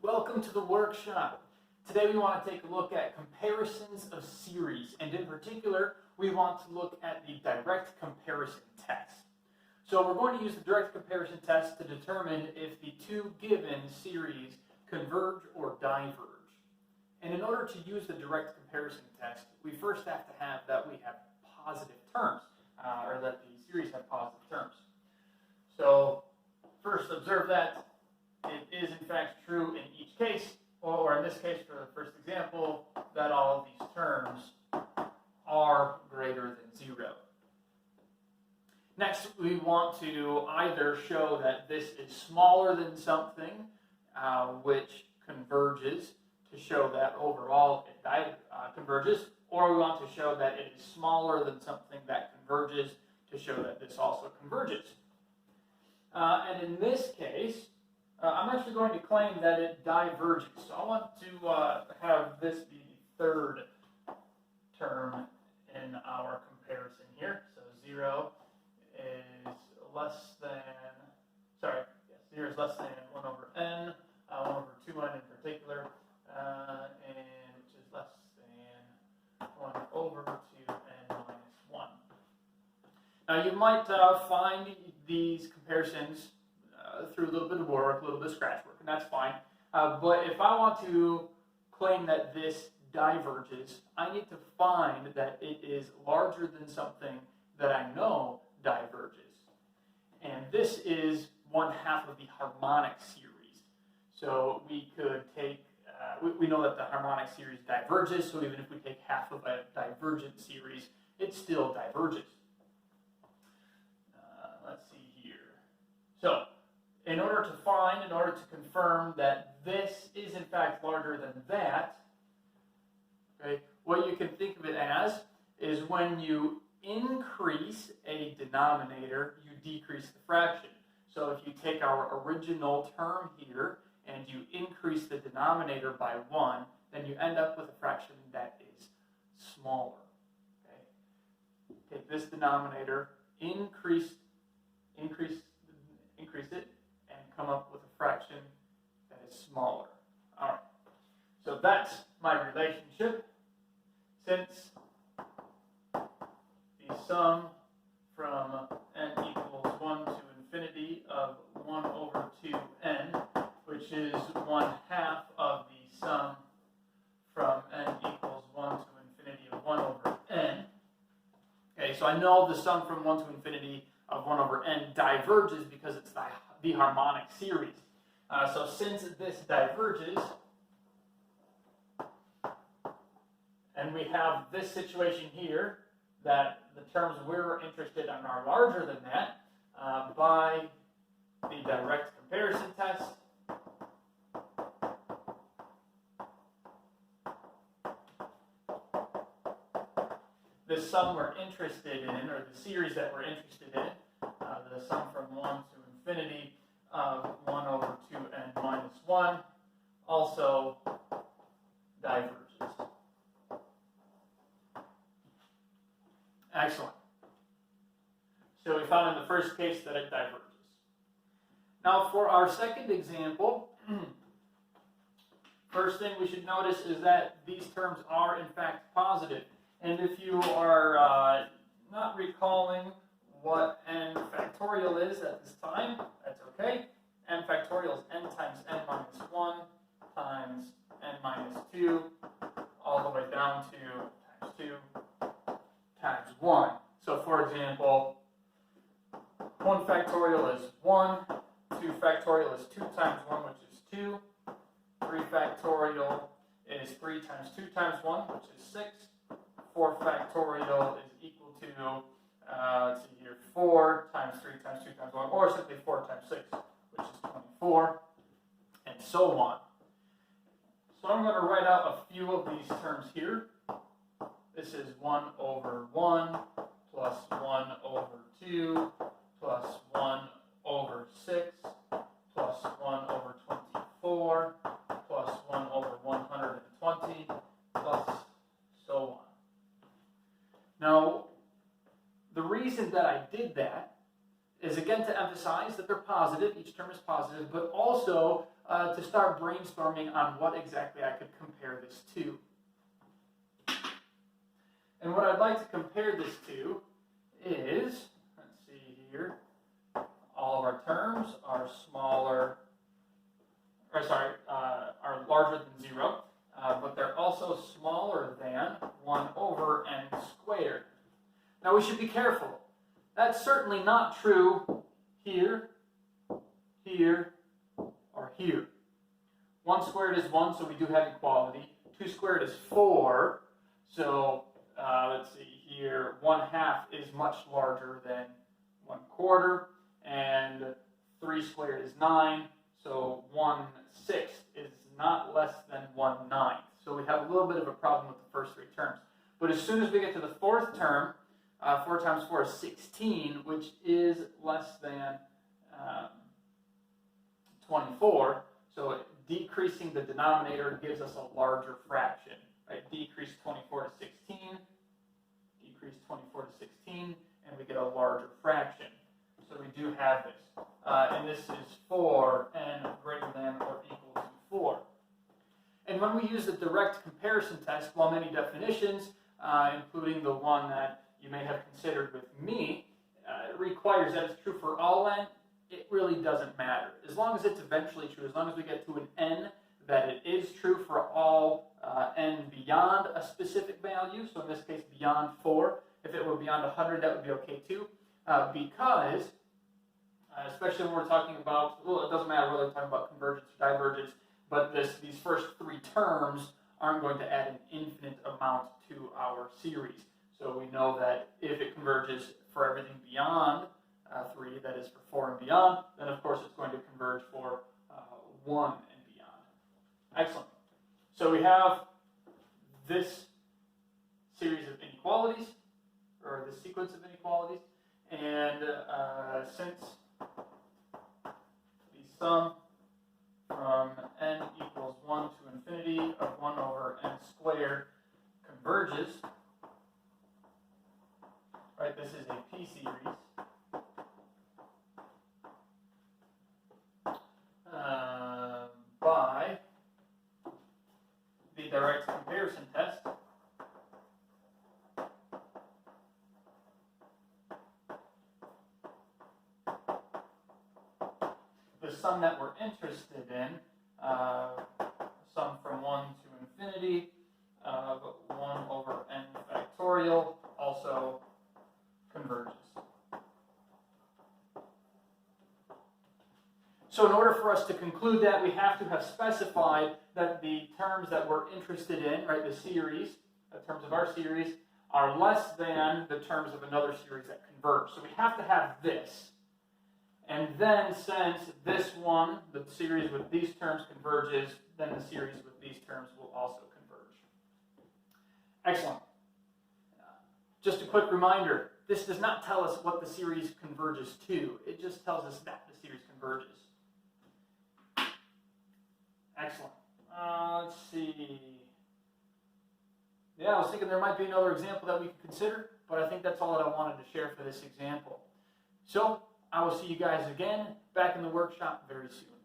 Welcome to the workshop. Today we want to take a look at comparisons of series, and in particular, we want to look at the direct comparison test. So we're going to use the direct comparison test to determine if the two given series converge or diverge. And in order to use the direct comparison test, we first have to have that we have positive terms, or that the series have positive terms. So first observe that it is in fact true in each case, or in this case for the first example, that all of these terms are greater than 0. Next, we want to either show that this is smaller than something, which converges, to show that overall it converges, or we want to show that it is smaller than something that converges, to show that this also converges. And in this case, I'm actually going to claim that it diverges. So I want to have this be the third term in our comparison here. So 0 is less than, 0 is less than 1 over n, 1 over 2n in particular, and which is less than 1 over 2n minus 1. Now you might find these comparisons through a little bit of work, a little bit of scratch work, and that's fine. But if I want to claim that this diverges, I need to find that it is larger than something that I know diverges. And this is 1/2 of the harmonic series. So we could take, we know that the harmonic series diverges, so even if we take half of a divergent series, it still diverges. Let's see here. So, in order to confirm that this is in fact larger than that, okay, what you can think of it as is when you increase a denominator, you decrease the fraction. So if you take our original term here and you increase the denominator by 1, then you end up with a fraction that is smaller. Okay? Take this denominator, increase it, and come up with a fraction that is smaller. All right. So that's my relationship. Since the sum from n equals 1 to infinity of 1 over 2n, which is 1/2 of the sum from n equals 1 to infinity of 1 over n. Okay, so I know the sum from 1 to infinity of 1 over n diverges because it's the harmonic series. So since this diverges, and we have this situation here, that the terms we're interested in are larger than that, by the direct comparison test, this sum we're interested in, or the series that we're interested in, the sum from 1 to infinity of 1 over 2n minus 1, also diverges. Excellent. So we found in the first case that it diverges. Now for our second example, first thing we should notice is that these terms are in fact positive. And if you are not recalling what n factorial is at this time, that's okay. N factorial is n times n minus 1 times n minus 2, all the way down to times 2 times 1. So for example, 1 factorial is 1, 2 factorial is 2 times 1, which is 2, 3 factorial is 3 times 2 times 1, which is 6, 4 factorial is equal to, let's see here, 4 times 3 times 2 times 1, or simply 4 times 6, which is 24, and so on. So I'm going to write out a few of these terms here. This is 1 over 1 plus 1 over 2 plus 1 over 6 plus 1 over 24 plus 1 over 120 plus so on. Now, the reason that I did that is again to emphasize that they're positive. positive, each term is positive, but also to start brainstorming on what exactly I could compare this to. And what I'd like to compare this to is, let's see here, all of our terms are are larger than 0, but they're also smaller than 1 over n squared. Now we should be careful. That's certainly not true here, here, or here. 1 squared is 1, so we do have equality. 2 squared is 4, so let's see here, 1/2 is much larger than 1/4, and 3 squared is 9, so 1/6 is not less than 1/9. So we have a little bit of a problem with the first 3 terms. But as soon as we get to the 4th term, 4 times 4 is 16, which is less than 24. So decreasing the denominator gives us a larger fraction. Right? Decrease 24 to 16, decrease 24 to 16, and we get a larger fraction. So we do have this. And this is 4n greater than or equal to 4. And when we use the direct comparison test, while many definitions, including the one that you may have considered with me, requires that it's true for all n, it really doesn't matter. As long as it's eventually true, as long as we get to an n that it is true for all n beyond a specific value, so in this case beyond 4, if it were beyond 100 that would be okay too, because especially when we're talking about, well, it doesn't matter whether we're talking about convergence or divergence, but these first 3 terms aren't going to add an infinite amount to our series. So we know that if it converges for everything beyond 3, that is for 4 and beyond, then of course it's going to converge for 1 and beyond. Excellent. So we have this series of inequalities, or this sequence of inequalities, and since the sum from n equals 1 to infinity of 1 over n squared converges, right, this is a p-series, by the direct comparison test, the sum that we're interested in, sum from 1 to infinity of 1 over n factorial, also converges. So in order for us to conclude that, we have to have specified that the terms that we're interested in, right, the series, the terms of our series, are less than the terms of another series that converge. So we have to have this. And then since this one, the series with these terms converges, then the series with these terms will also converge. Excellent. Just a quick reminder, this does not tell us what the series converges to. It just tells us that the series converges. Excellent. Let's see. Yeah, I was thinking there might be another example that we could consider, but I think that's all that I wanted to share for this example. So, I will see you guys again back in the workshop very soon.